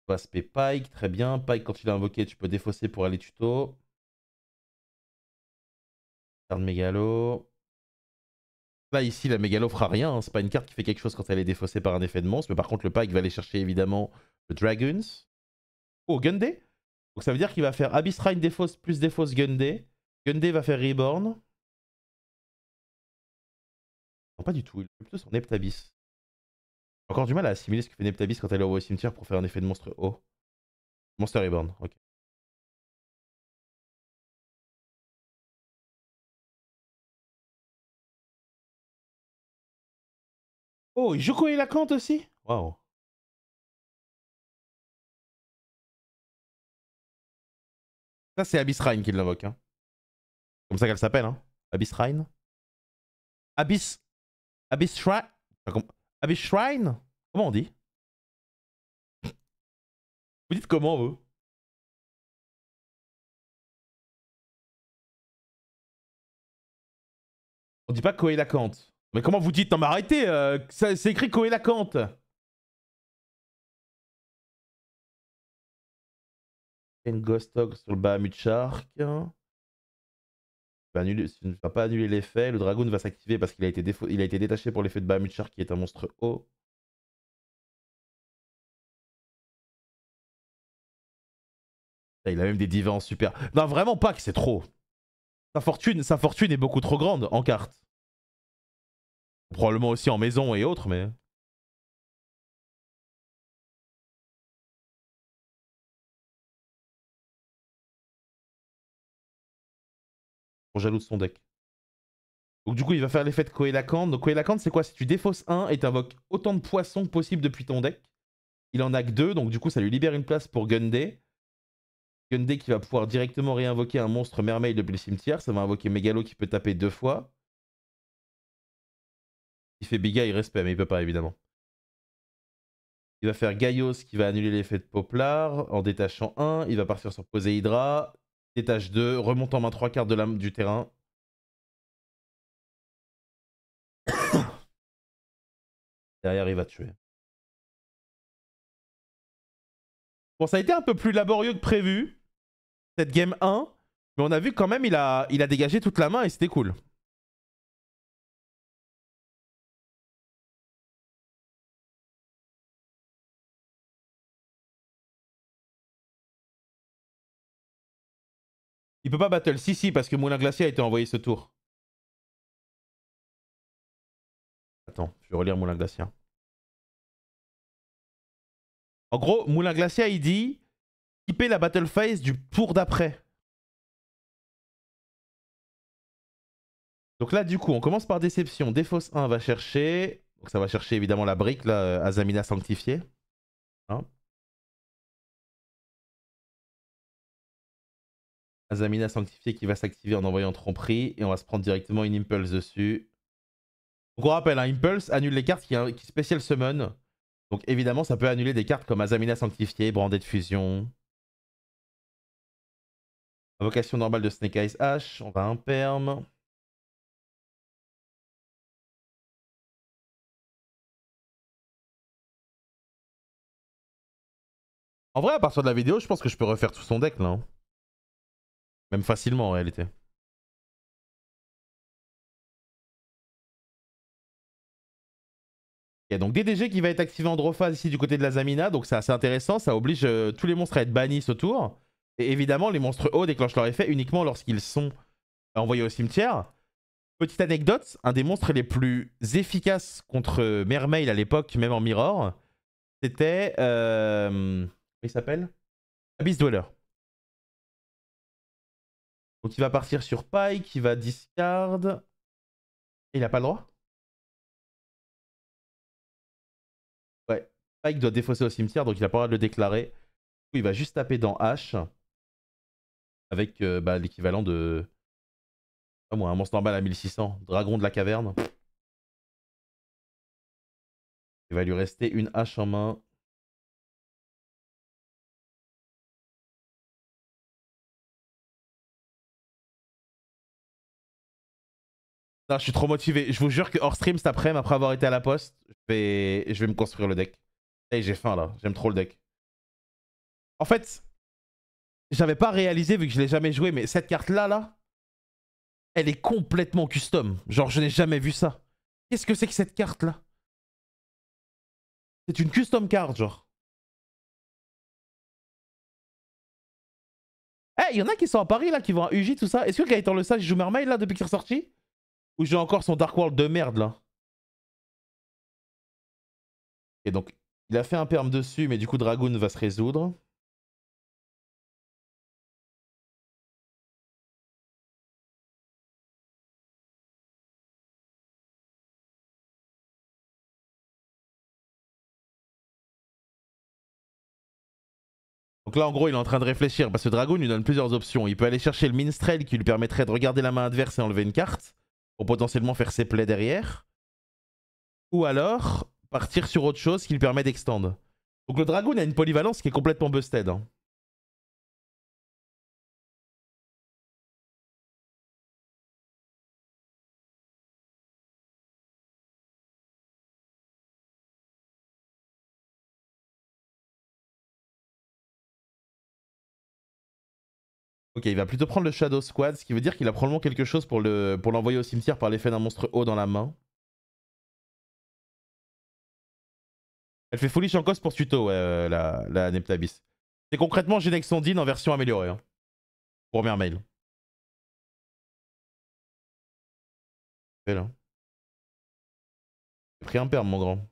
On va spé Pike, très bien. Pike, quand il est invoqué, tu peux défausser pour aller tuto. Carte Mégalo. Là, ici, la Mégalo fera rien. Hein. C'est pas une carte qui fait quelque chose quand elle est défaussée par un effet de monstre. Mais par contre, le Pike va aller chercher évidemment le Dragons. Oh, Gunday. Donc ça veut dire qu'il va faire Abyss Shrine défausse plus défausse Gunday. Gunday va faire Reborn. Non, pas du tout. Il est plutôt sur Neptabis. J'ai encore du mal à assimiler ce que fait Neptabis quand elle est au cimetière pour faire un effet de monstre haut. Monster Reborn, ok. Oh, il joue Koei Lacante aussi? Waouh. Ça, c'est Abyss Shrine qui l'invoque. Hein. Comme ça qu'elle s'appelle, hein. Abyss Shrine. Abyss. Abyss Shrine. Abyss Shrine? Comment on dit? Vous dites comment, vous? On dit pas Koei Lacante. Mais comment vous dites? Non, mais arrêtez! C'est écrit Koei Lacante. Une Ghost Dog sur le Bahamut Shark. Tu ne vas pas annuler l'effet. Le Dragoon va s'activer parce qu'il a, il a été détaché pour l'effet de Bahamut Shark qui est un monstre haut. Il a même des divans super. Non, vraiment pas que c'est trop. Sa fortune est beaucoup trop grande en carte. Probablement aussi en maison et autres, mais. Trop jaloux de son deck. Donc du coup, il va faire l'effet de Coelacante. Donc Coelacante, c'est quoi? Si tu défausses 1 et t'invoques autant de poissons que possible depuis ton deck. Il en a que 2, donc du coup, ça lui libère une place pour Gunday. Gunday qui va pouvoir directement réinvoquer un monstre mermaid depuis le cimetière. Ça va invoquer Megalo qui peut taper 2 fois. Il fait Biga, il respect, mais il peut pas évidemment. Il va faire Gaios qui va annuler l'effet de Poplar en détachant 1. Il va partir sur Poséidra. Détache 2, remonte en main 3 cartes du terrain. Derrière, il va tuer. Bon, ça a été un peu plus laborieux que prévu, cette game 1. Mais on a vu quand même, il a dégagé toute la main et c'était cool. Il peut pas battle. Si, parce que Moulin Glacier a été envoyé ce tour. attends, je vais relire Moulin Glacia. En gros, Moulin Glacia, il dit skipper la battle phase du tour d'après. Donc là, du coup, on commence par déception. Défausse 1 va chercher. Donc ça va chercher évidemment la brique, là, Azamina sanctifiée. Hein. Azamina sanctifiée qui va s'activer en envoyant tromperie. Et on va se prendre directement une Impulse dessus. Donc on rappelle, un Impulse annule les cartes qui spécial summon. Donc évidemment, ça peut annuler des cartes comme Azamina sanctifiée, Brandé de fusion. Invocation normale de Snake Eyes H. On va imperm. En vrai, à partir de la vidéo, je pense que je peux refaire tout son deck là. Hein. Même facilement en réalité. Ok, donc DDG qui va être activé en draw phase ici du côté de la Zamina. Donc c'est assez intéressant. Ça oblige tous les monstres à être bannis ce tour. Et évidemment, les monstres hauts déclenchent leur effet uniquement lorsqu'ils sont envoyés au cimetière. Petite anecdote, un des monstres les plus efficaces contre Mermail à l'époque, même en Mirror, c'était... comment il s'appelle? Abyss Dweller. Donc il va partir sur Pike, il va discard. Et il a pas le droit? Ouais. Pike doit défausser au cimetière, donc il a pas le droit de le déclarer. Du coup, il va juste taper dans H. Avec l'équivalent de... Ah, moi, un monstre normal à 1600. Dragon de la caverne. Il va lui rester une hache en main. Non, je suis trop motivé. Je vous jure que hors stream cet après-midi, après avoir été à la poste, je vais me construire le deck. Et j'ai faim là, j'aime trop le deck. En fait, j'avais pas réalisé vu que je l'ai jamais joué, mais cette carte là, elle est complètement custom. Genre, je n'ai jamais vu ça. Qu'est-ce que c'est que cette carte là? C'est une custom card, genre. Eh, il y en a qui sont à Paris là, qui vont à UJ, tout ça. Est-ce que Gaëtan Le Sage joue Mermaid là depuis qu'il est ressorti? Ou j'ai encore son Dark World de merde là? Et donc, il a fait un perm dessus, mais du coup, Dragoon va se résoudre. Donc là, en gros, il est en train de réfléchir parce que Dragoon lui donne plusieurs options. Il peut aller chercher le Minstrel qui lui permettrait de regarder la main adverse et enlever une carte pour potentiellement faire ses plays derrière. Ou alors partir sur autre chose qui lui permet d'extendre. Donc le Dragoon a une polyvalence qui est complètement busted. Hein. Ok, il va plutôt prendre le Shadow Squad, ce qui veut dire qu'il a probablement quelque chose pour l'envoyer au cimetière par l'effet d'un monstre haut dans la main. Elle fait folie Chancos pour tuto, ouais, la Neptabis. C'est concrètement Genexondine en version améliorée. Hein, pour Mermail. Fais là. J'ai pris un perm, mon grand.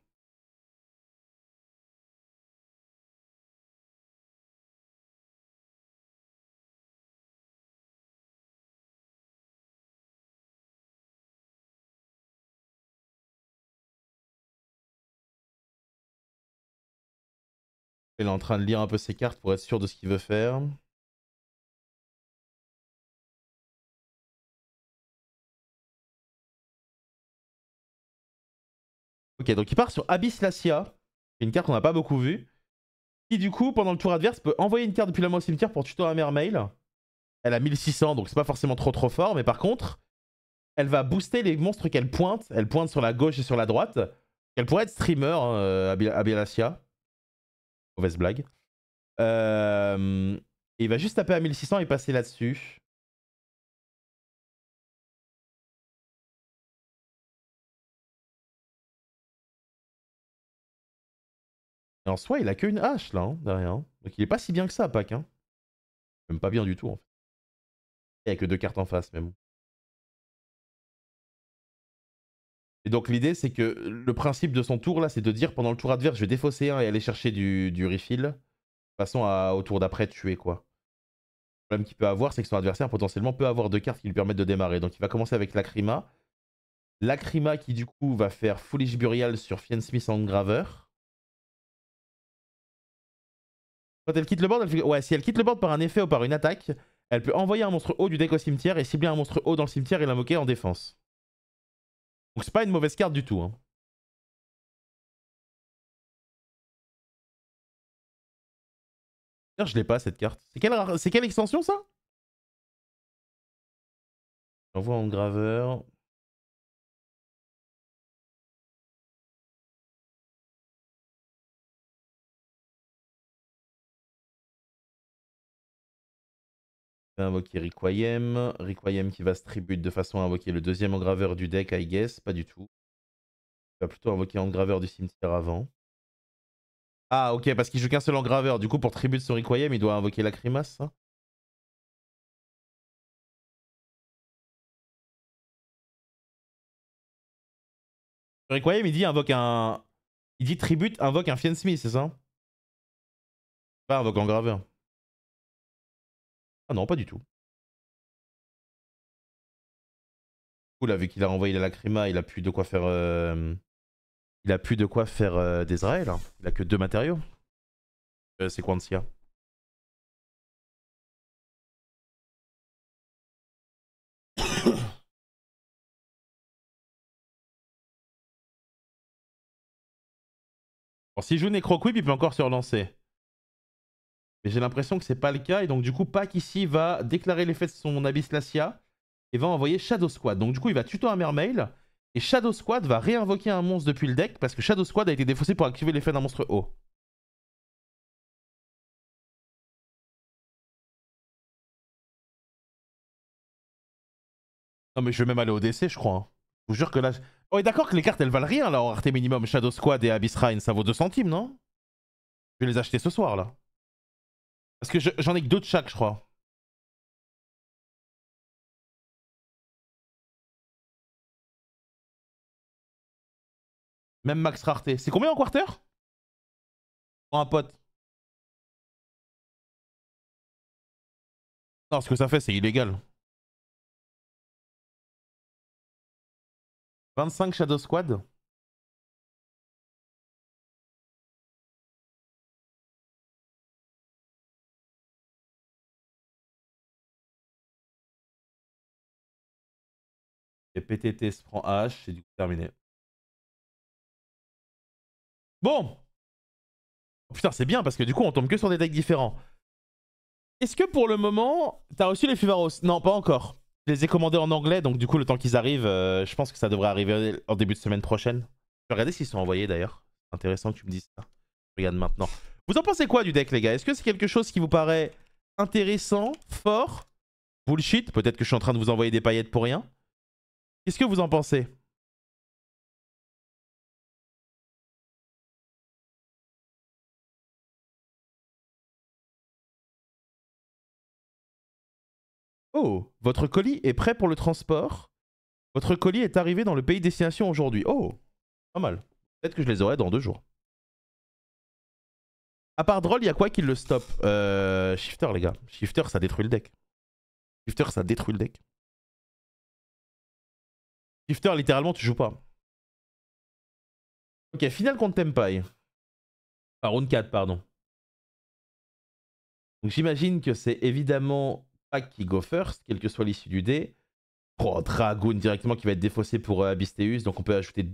Il est en train de lire un peu ses cartes pour être sûr de ce qu'il veut faire. Ok, donc il part sur Abyss Lacia, une carte qu'on n'a pas beaucoup vue. Qui du coup, pendant le tour adverse, peut envoyer une carte depuis la main au cimetière pour tuto un Mermail. Elle a 1600, donc c'est pas forcément trop fort, mais par contre, elle va booster les monstres qu'elle pointe. Elle pointe sur la gauche et sur la droite. Elle pourrait être streamer, hein, Abylacia. Mauvaise blague. Et il va juste taper à 1600 et passer là-dessus. Et en soi, il a qu'une hache là, hein, derrière. Hein. Donc il est pas si bien que ça, Pac. Hein. Même pas bien du tout en fait. Il y a que deux cartes en face, mais bon. Et donc l'idée c'est que le principe de son tour là, c'est de dire pendant le tour adverse, je vais défausser un et aller chercher du refill. De façon à au tour d'après tuer quoi. Le problème qu'il peut avoir, c'est que son adversaire potentiellement peut avoir 2 cartes qui lui permettent de démarrer. Donc il va commencer avec Lacrima. Lacrima qui du coup va faire Foolish Burial sur Fiennesmith Engraver. Quand elle quitte le board, elle fait... ouais, si elle quitte le board par un effet ou par une attaque, elle peut envoyer un monstre haut du deck au cimetière et cibler un monstre haut dans le cimetière et l'invoquer en défense. Donc c'est pas une mauvaise carte du tout. Hein. D'ailleurs, je l'ai pas cette carte. C'est quelle extension ça? J'envoie Engraver. Il va invoquer Requiem. Requiem qui va se tribute de façon à invoquer le deuxième engraveur du deck, I guess. Pas du tout. Il va plutôt invoquer engraveur du cimetière avant. Ah, ok, parce qu'il joue qu'un seul engraveur. Du coup, pour tribute son Requiem, il doit invoquer Lacrimas, ça? Requiem, il dit invoque un. Il dit tribute, invoque un Fiennesmith, c'est ça? Pas invoque engraveur. Ah non, pas du tout. Cool, là, vu qu'il a renvoyé la Lacrima, il a plus de quoi faire. Il a plus de quoi faire d'Ezraël. Hein. Il a que 2 matériaux. C'est Quantia. Bon, s'il joue Necroquip, il peut encore se relancer. Mais j'ai l'impression que c'est pas le cas. Et donc, du coup, Pac ici va déclarer l'effet de son Abyss Glacia et va envoyer Shadow Squad. Donc, du coup, il va tuto un Mermail. Et Shadow Squad va réinvoquer un monstre depuis le deck parce que Shadow Squad a été défaussé pour activer l'effet d'un monstre haut. Non, mais je vais même aller au DC, je crois. Hein. Je vous jure que là. Oh, et d'accord que les cartes elles valent rien là en rareté minimum. Shadow Squad et Abyss Shrine, ça vaut 2 centimes, non? Je vais les acheter ce soir là. Parce que j'en ai que 2 de chaque, je crois. Même max rareté. C'est combien en quarter? Pour un pote. Non, ce que ça fait, c'est illégal. 25 Shadow Squad. Et PTT se prend H, c'est du coup terminé. Bon. Oh, putain, c'est bien parce que du coup, on tombe que sur des decks différents. Est-ce que pour le moment, t'as reçu les Fivaros? Non, pas encore. Je les ai commandés en anglais, donc du coup, le temps qu'ils arrivent, je pense que ça devrait arriver en début de semaine prochaine. Je vais regarder s'ils sont envoyés d'ailleurs. Intéressant que tu me dises ça. Je regarde maintenant. Vous en pensez quoi du deck, les gars? Est-ce que c'est quelque chose qui vous paraît intéressant, fort, bullshit? Peut-être que je suis en train de vous envoyer des paillettes pour rien. Qu'est-ce que vous en pensez? Oh, votre colis est prêt pour le transport. Votre colis est arrivé dans le pays de destination aujourd'hui. Oh, pas mal. Peut-être que je les aurai dans 2 jours. À part Droll, il y a quoi qui le stoppe? Shifter, les gars. Shifter, ça détruit le deck. Shifter, ça détruit le deck. Shifter, littéralement, tu joues pas. Ok, finale contre Tempai. Enfin, round 4, pardon. Donc j'imagine que c'est évidemment Pac qui go first, quelle que soit l'issue du dé. Oh, Dragoon directement qui va être défaussé pour Abysteus. Donc on peut ajouter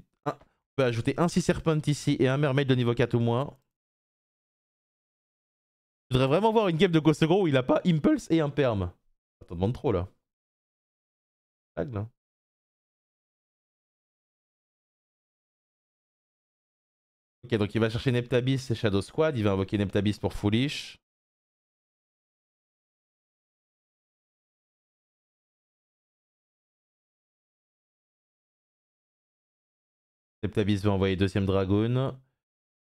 un Sea Serpent ici et un Mermaid de niveau 4 au moins. Je voudrais vraiment voir une game de Ghost Gros où il a pas Impulse et un Perm. Ça te demande trop là. Lag là. Ok, donc il va chercher Neptabis et Shadow Squad. Il va invoquer Neptabis pour Foolish. Neptabis va envoyer deuxième Dragoon. On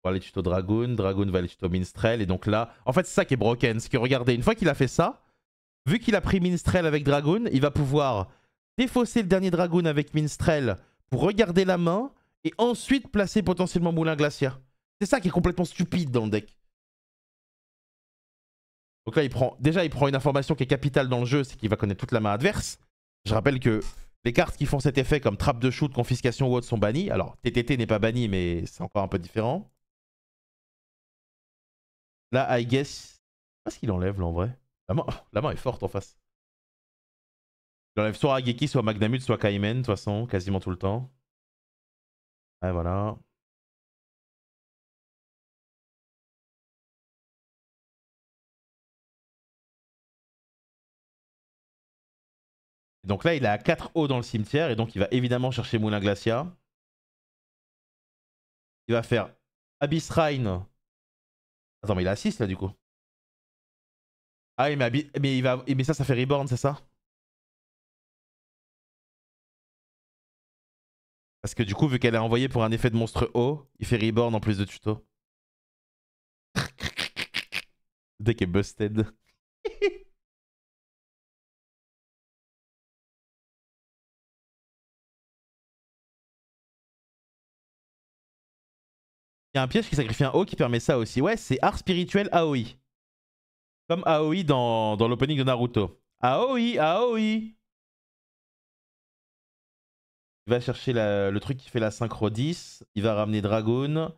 va aller tuto Dragoon. Dragoon va aller tuto Minstrel. Et donc là, en fait, c'est ça qui est broken. C'est que regardez, une fois qu'il a fait ça, vu qu'il a pris Minstrel avec Dragoon, il va pouvoir défausser le dernier Dragoon avec Minstrel pour regarder la main et ensuite placer potentiellement Moulin Glacier. C'est ça qui est complètement stupide dans le deck. Donc là, il prend une information qui est capitale dans le jeu, c'est qu'il va connaître toute la main adverse. Je rappelle que les cartes qui font cet effet comme trappe de shoot, confiscation ou autre sont bannies. Alors, TTT n'est pas banni, mais c'est encore un peu différent. Là, I guess... Qu'est-ce qu'il enlève là en vrai? La main est forte en face. Il enlève soit Rageki, soit Magnamut, soit Kaimen, de toute façon, quasiment tout le temps. Ouais, voilà. Donc là, il a 4 hauts dans le cimetière, et donc il va évidemment chercher Moulin Glacia. Il va faire Abyss Shrine. Attends, mais il a 6 là du coup. Ah oui, mais ça fait Reborn, c'est ça? Parce que du coup, vu qu'elle est envoyée pour un effet de monstre haut, il fait Reborn en plus de tuto. Le deck est busted. Il y a un piège qui sacrifie un haut qui permet ça aussi. Ouais, c'est art spirituel Aoi. Comme Aoi dans l'opening de Naruto. Aoi, Aoi. Il va chercher le truc qui fait la synchro 10. Il va ramener Dragoon.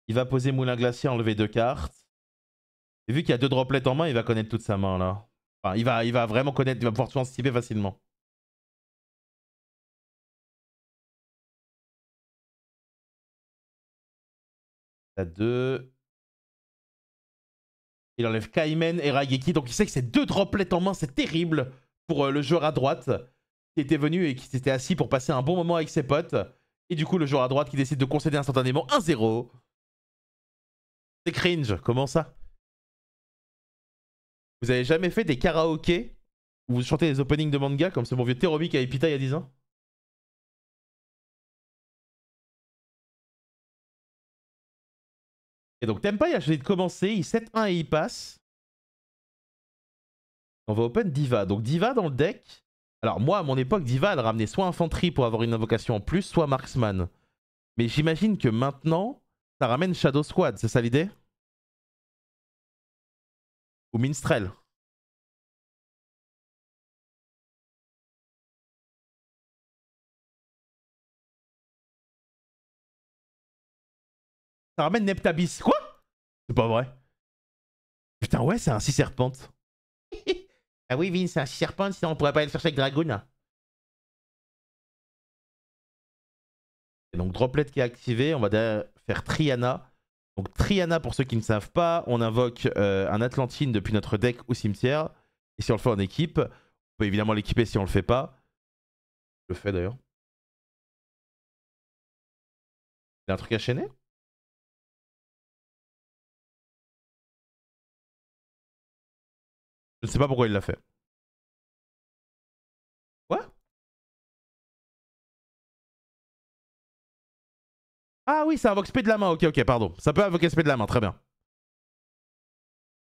Il va poser Moulin Glacier, enlever 2 cartes. Et vu qu'il y a 2 droplets en main, il va connaître toute sa main là. Enfin, il va vraiment connaître, il va pouvoir tout anticiper facilement. T'as 2. Il enlève Kaimen et Raigeki. Donc il sait que c'est 2 droplets en main, c'est terrible pour le joueur à droite qui était venu et qui s'était assis pour passer un bon moment avec ses potes. Et du coup, le joueur à droite qui décide de concéder instantanément 1-0. C'est cringe, comment ça? Vous avez jamais fait des karaokés où vous chantez des openings de manga comme ce bon vieux Teromi qui avait Pita il y a 10 ans? Et donc Tempa, il a choisi de commencer, il 7-1 et il passe. On va open Diva. Donc Diva dans le deck. Alors moi, à mon époque, Diva, elle ramenait soit Infanterie pour avoir une invocation en plus, soit Marksman. Mais j'imagine que maintenant, ça ramène Shadow Squad, c'est ça l'idée? Ou Minstrel. Ça ramène Neptabis. Quoi? C'est pas vrai. Putain, ouais, c'est un 6 serpente. Ah oui, Vin, c'est un 6 serpente, sinon on pourrait pas aller le chercher avec Dragoon. Et donc, Droplet qui est activé, on va faire Triana. Donc, Triana, pour ceux qui ne savent pas, on invoque un Atlantine depuis notre deck au cimetière. Et si on le fait en équipe, on peut évidemment l'équiper si on le fait pas. Je le fais d'ailleurs. Il y a un truc à chaîner? Je ne sais pas pourquoi il l'a fait. Quoi? Ah oui, ça invoque spé de la main. Ok, ok, pardon. Ça peut invoquer spé de la main, très bien.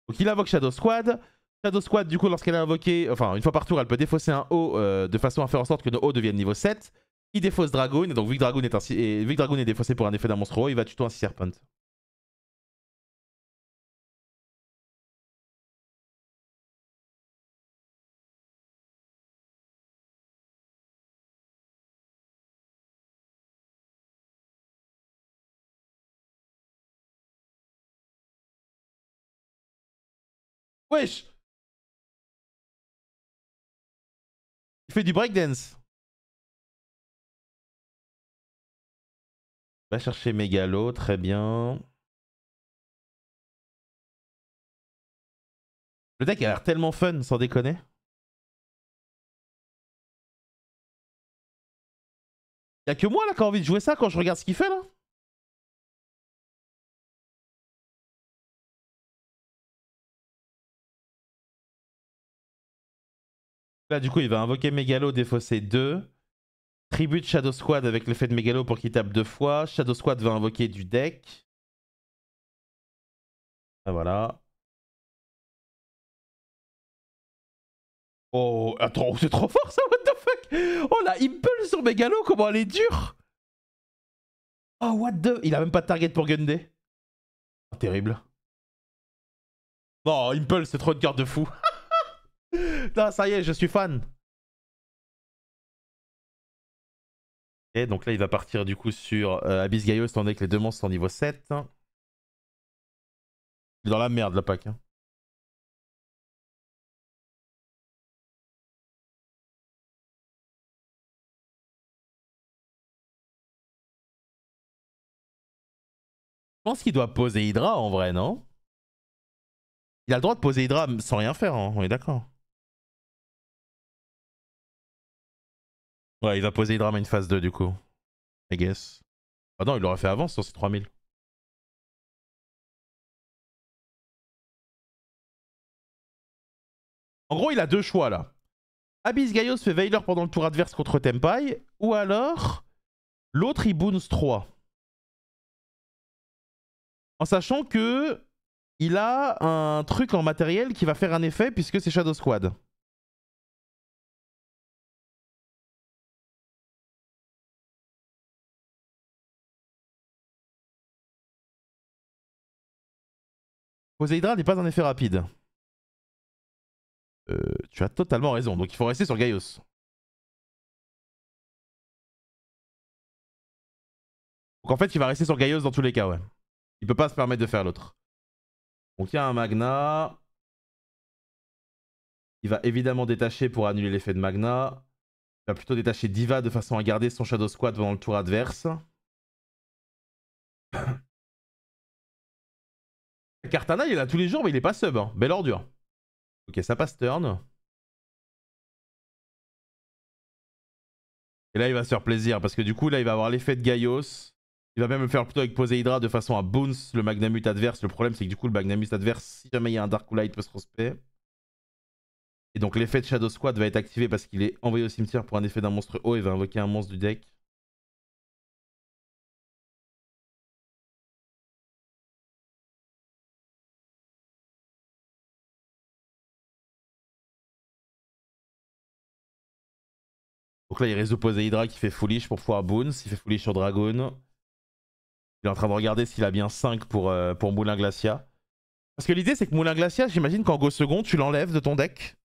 Donc il invoque Shadow Squad. Shadow Squad, du coup, lorsqu'elle est invoquée, enfin, une fois par tour, elle peut défausser un haut de façon à faire en sorte que nos hauts deviennent niveau 7. Il défausse Dragoon, et donc vu que Dragoon est défaussé pour un effet d'un monstre haut, il va tuto un 6 Serpent. Wesh! Il fait du breakdance. Va chercher Mégalo, très bien. Le deck a l'air tellement fun, sans déconner. Y'a que moi là qui a envie de jouer ça quand je regarde ce qu'il fait là. Là, du coup, il va invoquer Mégalo, défausser 2. Tribute Shadow Squad avec l'effet de Mégalo pour qu'il tape 2 fois. Shadow Squad va invoquer du deck. Ah, voilà. Oh, attends, c'est trop fort ça, what the fuck? Oh la Impulse sur Megalo, comment elle est dure! Oh what the... Il a même pas de target pour Gunday. Oh, terrible. Non, Impulse, c'est trop de cœur de fou. Non, ça y est, je suis fan. Et donc là, il va partir du coup sur Abyss Gaios, étant donné que les deux monstres sont niveau 7. Il est dans la merde, la pack. Hein. Je pense qu'il doit poser Hydra en vrai, non? Il a le droit de poser Hydra sans rien faire, hein, on est d'accord. Ouais, il va poser Hydra main phase 2 du coup. I guess. Ah non, il l'aurait fait avant sur ses 3000. En gros, il a deux choix là. Abyss Gaios fait Veiler pendant le tour adverse contre Tempai, ou alors l'autre il bounce 3. En sachant que il a un truc en matériel qui va faire un effet puisque c'est Shadow Squad. Poser Hydra n'est pas un effet rapide. Tu as totalement raison, donc il faut rester sur Gaios. Donc en fait, il va rester sur Gaios dans tous les cas, ouais. Il peut pas se permettre de faire l'autre. Donc il y a un Magna. Il va évidemment détacher pour annuler l'effet de Magna. Il va plutôt détacher Diva de façon à garder son Shadow Squad pendant le tour adverse. Cartana, il est là tous les jours, mais il est pas sub. Hein. Belle ordure. Ok, ça passe turn. Et là, il va se faire plaisir parce que du coup, là, il va avoir l'effet de Gaios. Il va même le faire plutôt avec Poseidra de façon à bounce le Magnamut adverse. Le problème, c'est que du coup, le Magnamut adverse, si jamais il y a un Dark Light, peut se respect. Et donc, l'effet de Shadow Squad va être activé parce qu'il est envoyé au cimetière pour un effet d'un monstre haut et va invoquer un monstre du deck. Donc là, il résout Poseidra qui fait foolish pour pouvoir bounce. Il fait foolish sur Dragon. Il est en train de regarder s'il a bien 5 pour Moulin Glacia. Parce que l'idée, c'est que Moulin Glacia, j'imagine qu'en go second, tu l'enlèves de ton deck.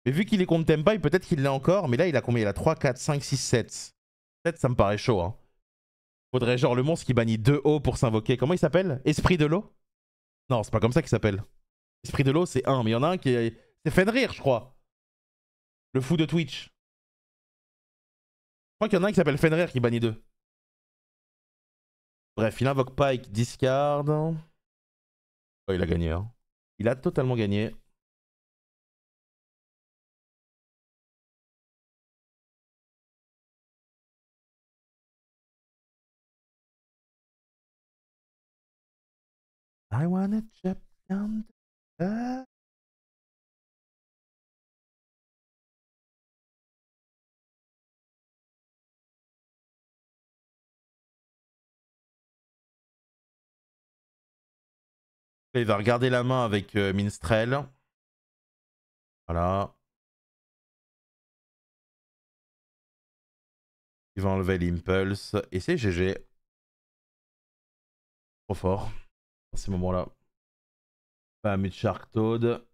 Mais vu qu'il est contre Tempai, peut-être qu'il l'est encore. Mais là, il a combien? Il a 3, 4, 5, 6, 7. 7, ça me paraît chaud. Hein. Faudrait genre le monstre qui bannit 2 hauts pour s'invoquer. Comment il s'appelle? Esprit de l'eau? Non, c'est pas comme ça qu'il s'appelle. Esprit de l'eau, c'est 1. Mais il y en a un qui est... C'est Fenrir, je crois. Le fou de Twitch. Je crois qu'il y en a un qui s'appelle Fenrir qui bannit 2. Bref, il invoque Pike, discard. Oh, il a gagné. Hein. Il a totalement gagné. I wanna jump down the... Il va regarder la main avec Minstrel. Voilà. Il va enlever l'Impulse. Et c'est GG. Trop fort. Dans ces moments-là. Bahamut Shark Toad.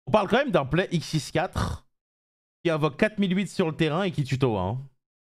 On parle quand même d'un play X64 qui invoque 4008 sur le terrain et qui tuto. Hein.